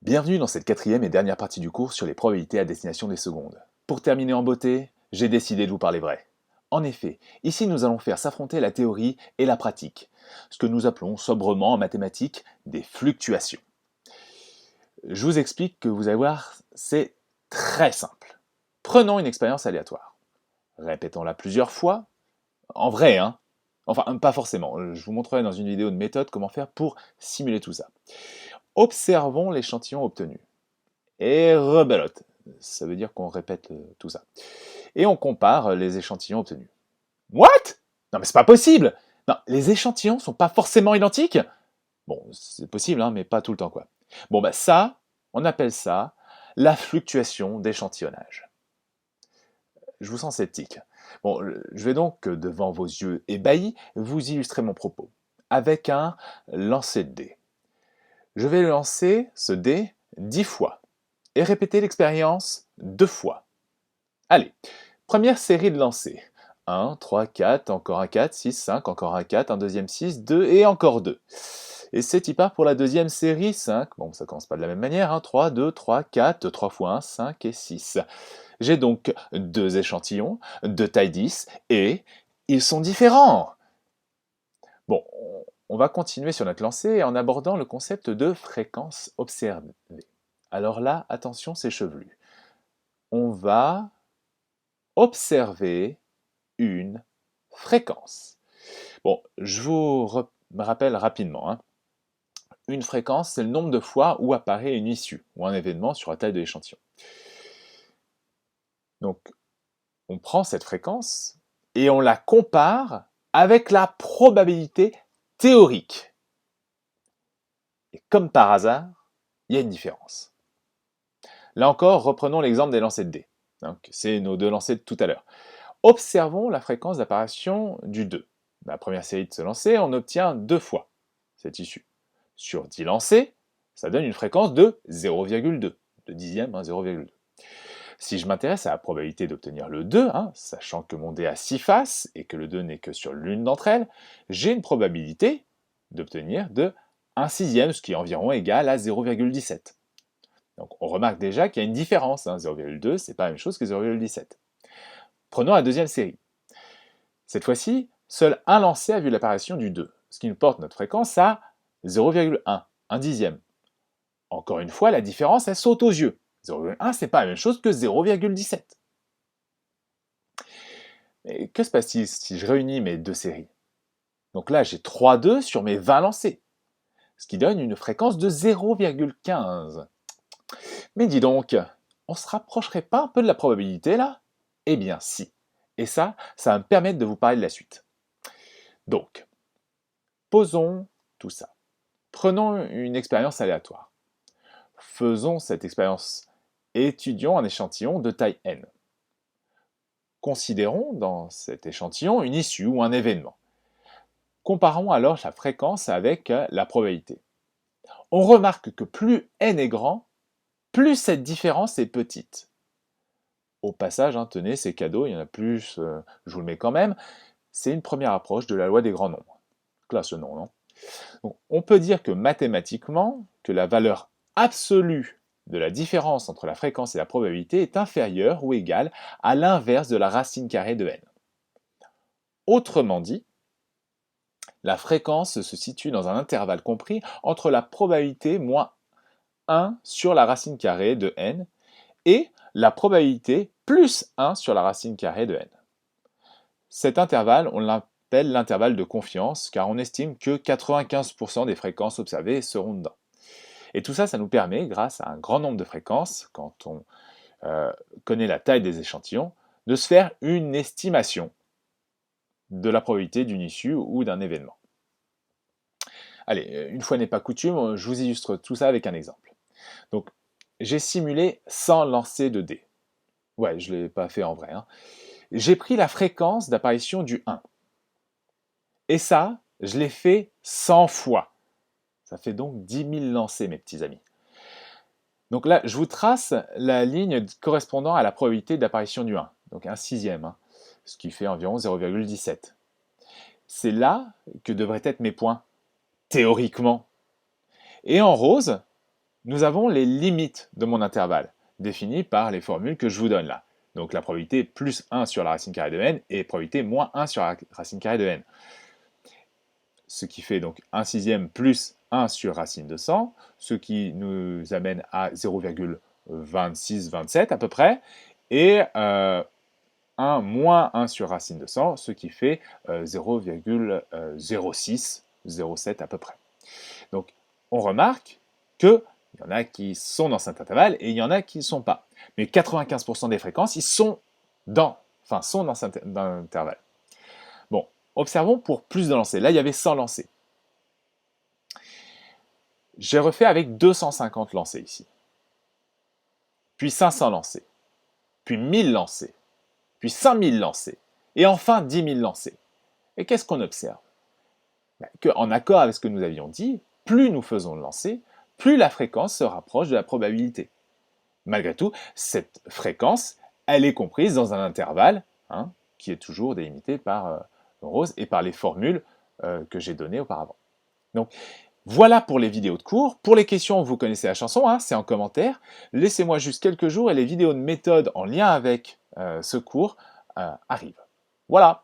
Bienvenue dans cette quatrième et dernière partie du cours sur les probabilités à destination des secondes. Pour terminer en beauté, j'ai décidé de vous parler vrai. En effet, ici nous allons faire s'affronter la théorie et la pratique, ce que nous appelons sobrement en mathématiques des fluctuations. Je vous explique que vous allez voir, c'est très simple. Prenons une expérience aléatoire. Répétons-la plusieurs fois, en vrai, hein. Enfin, pas forcément, je vous montrerai dans une vidéo de méthode comment faire pour simuler tout ça. Observons l'échantillon obtenu. Et rebelote. Ça veut dire qu'on répète tout ça. Et on compare les échantillons obtenus. What? Non mais c'est pas possible! Non, les échantillons sont pas forcément identiques? Bon, c'est possible, hein, mais pas tout le temps, quoi. Bon, bah ça, on appelle ça la fluctuation d'échantillonnage. Je vous sens sceptique. Bon, je vais donc, devant vos yeux ébahis, vous illustrer mon propos, avec un lancer de dés. Je vais lancer ce dé 10 fois, et répéter l'expérience 2 fois. Allez, première série de lancers. 1, 3, 4, encore un 4, 6, 5, encore un 4, un deuxième 6, 2 et encore 2. Et c'est y part pour la deuxième série, 5. Bon, ça commence pas de la même manière, hein. 3, 2, 3, 4, 3 fois 1, 5 et 6. J'ai donc deux échantillons de taille 10 et ils sont différents. Bon, on va continuer sur notre lancée en abordant le concept de fréquence observée. Alors là, attention, c'est chevelu. On va observer une fréquence. Bon, je vous rappelle rapidement. Hein. Une fréquence, c'est le nombre de fois où apparaît une issue ou un événement sur la taille de l'échantillon. Donc, on prend cette fréquence et on la compare avec la probabilité théorique. Et comme par hasard, il y a une différence. Là encore, reprenons l'exemple des lancers de dés. Donc, c'est nos deux lancers de tout à l'heure. Observons la fréquence d'apparition du 2. La première série de ce lancer, on obtient 2 fois cette issue. Sur 10 lancers, ça donne une fréquence de 0,2, de dixième, 0,2. Si je m'intéresse à la probabilité d'obtenir le 2, sachant que mon dé a 6 faces et que le 2 n'est que sur l'une d'entre elles, j'ai une probabilité d'obtenir de 1 sixième, ce qui est environ égal à 0,17. Donc on remarque déjà qu'il y a une différence. 0,2, c'est pas la même chose que 0,17. Prenons la deuxième série. Cette fois-ci, seul un lancer a vu l'apparition du 2, ce qui nous porte notre fréquence à 0,1, un dixième. Encore une fois, la différence, elle saute aux yeux. 0,1, c'est pas la même chose que 0,17. Mais que se passe-t-il si je réunis mes deux séries? Donc là, j'ai 3 2 sur mes 20 lancés, ce qui donne une fréquence de 0,15. Mais dis donc, on se rapprocherait pas un peu de la probabilité là? Eh bien si. Et ça va me permettre de vous parler de la suite. Donc, posons tout ça. Prenons une expérience aléatoire. Faisons cette expérience et étudions un échantillon de taille n. Considérons dans cet échantillon une issue ou un événement. Comparons alors la fréquence avec la probabilité. On remarque que plus n est grand, plus cette différence est petite. Au passage, tenez, c'est cadeau, il y en a plus, je vous le mets quand même. C'est une première approche de la loi des grands nombres. Classe le nom, non? Donc, on peut dire que mathématiquement, que la valeur absolue de la différence entre la fréquence et la probabilité est inférieure ou égale à l'inverse de la racine carrée de n. Autrement dit, la fréquence se situe dans un intervalle compris entre la probabilité moins 1 sur la racine carrée de n et la probabilité plus 1 sur la racine carrée de n. Cet intervalle, on l'appelle l'intervalle de confiance car on estime que 95% des fréquences observées seront dedans. Et tout ça, ça nous permet, grâce à un grand nombre de fréquences, quand on connaît la taille des échantillons, de se faire une estimation de la probabilité d'une issue ou d'un événement. Allez, une fois n'est pas coutume, je vous illustre tout ça avec un exemple. Donc, j'ai simulé 100 lancers de dés. Ouais, je ne l'ai pas fait en vrai. J'ai pris la fréquence d'apparition du 1. Et ça, je l'ai fait 100 fois. Ça fait donc 10 000 lancers, mes petits amis. Donc là, je vous trace la ligne correspondant à la probabilité d'apparition du 1, donc un sixième, ce qui fait environ 0,17. C'est là que devraient être mes points, théoriquement. Et en rose, nous avons les limites de mon intervalle, définies par les formules que je vous donne là. Donc la probabilité plus 1 sur la racine carrée de n et probabilité moins 1 sur la racine carrée de n. Ce qui fait donc 1 sixième plus 1 sur racine de 100, ce qui nous amène à 0,2627 à peu près, et 1 moins 1 sur racine de 100, ce qui fait 0,0607 à peu près. Donc on remarque qu'il y en a qui sont dans cet intervalle et il y en a qui ne sont pas. Mais 95% des fréquences, ils sont dans cet intervalle. Bon, observons pour plus de lancers. Là, il y avait 100 lancers. J'ai refait avec 250 lancers ici. Puis 500 lancers. Puis 1000 lancers. Puis 5000 lancers. Et enfin 10 000 lancers. Et qu'est-ce qu'on observe? En accord avec ce que nous avions dit, plus nous faisons de lancers, plus la fréquence se rapproche de la probabilité. Malgré tout, cette fréquence, elle est comprise dans un intervalle qui est toujours délimité par Rose et par les formules que j'ai données auparavant. Donc, voilà pour les vidéos de cours. Pour les questions, vous connaissez la chanson, c'est en commentaire. Laissez-moi juste quelques jours et les vidéos de méthode en lien avec ce cours arrivent. Voilà.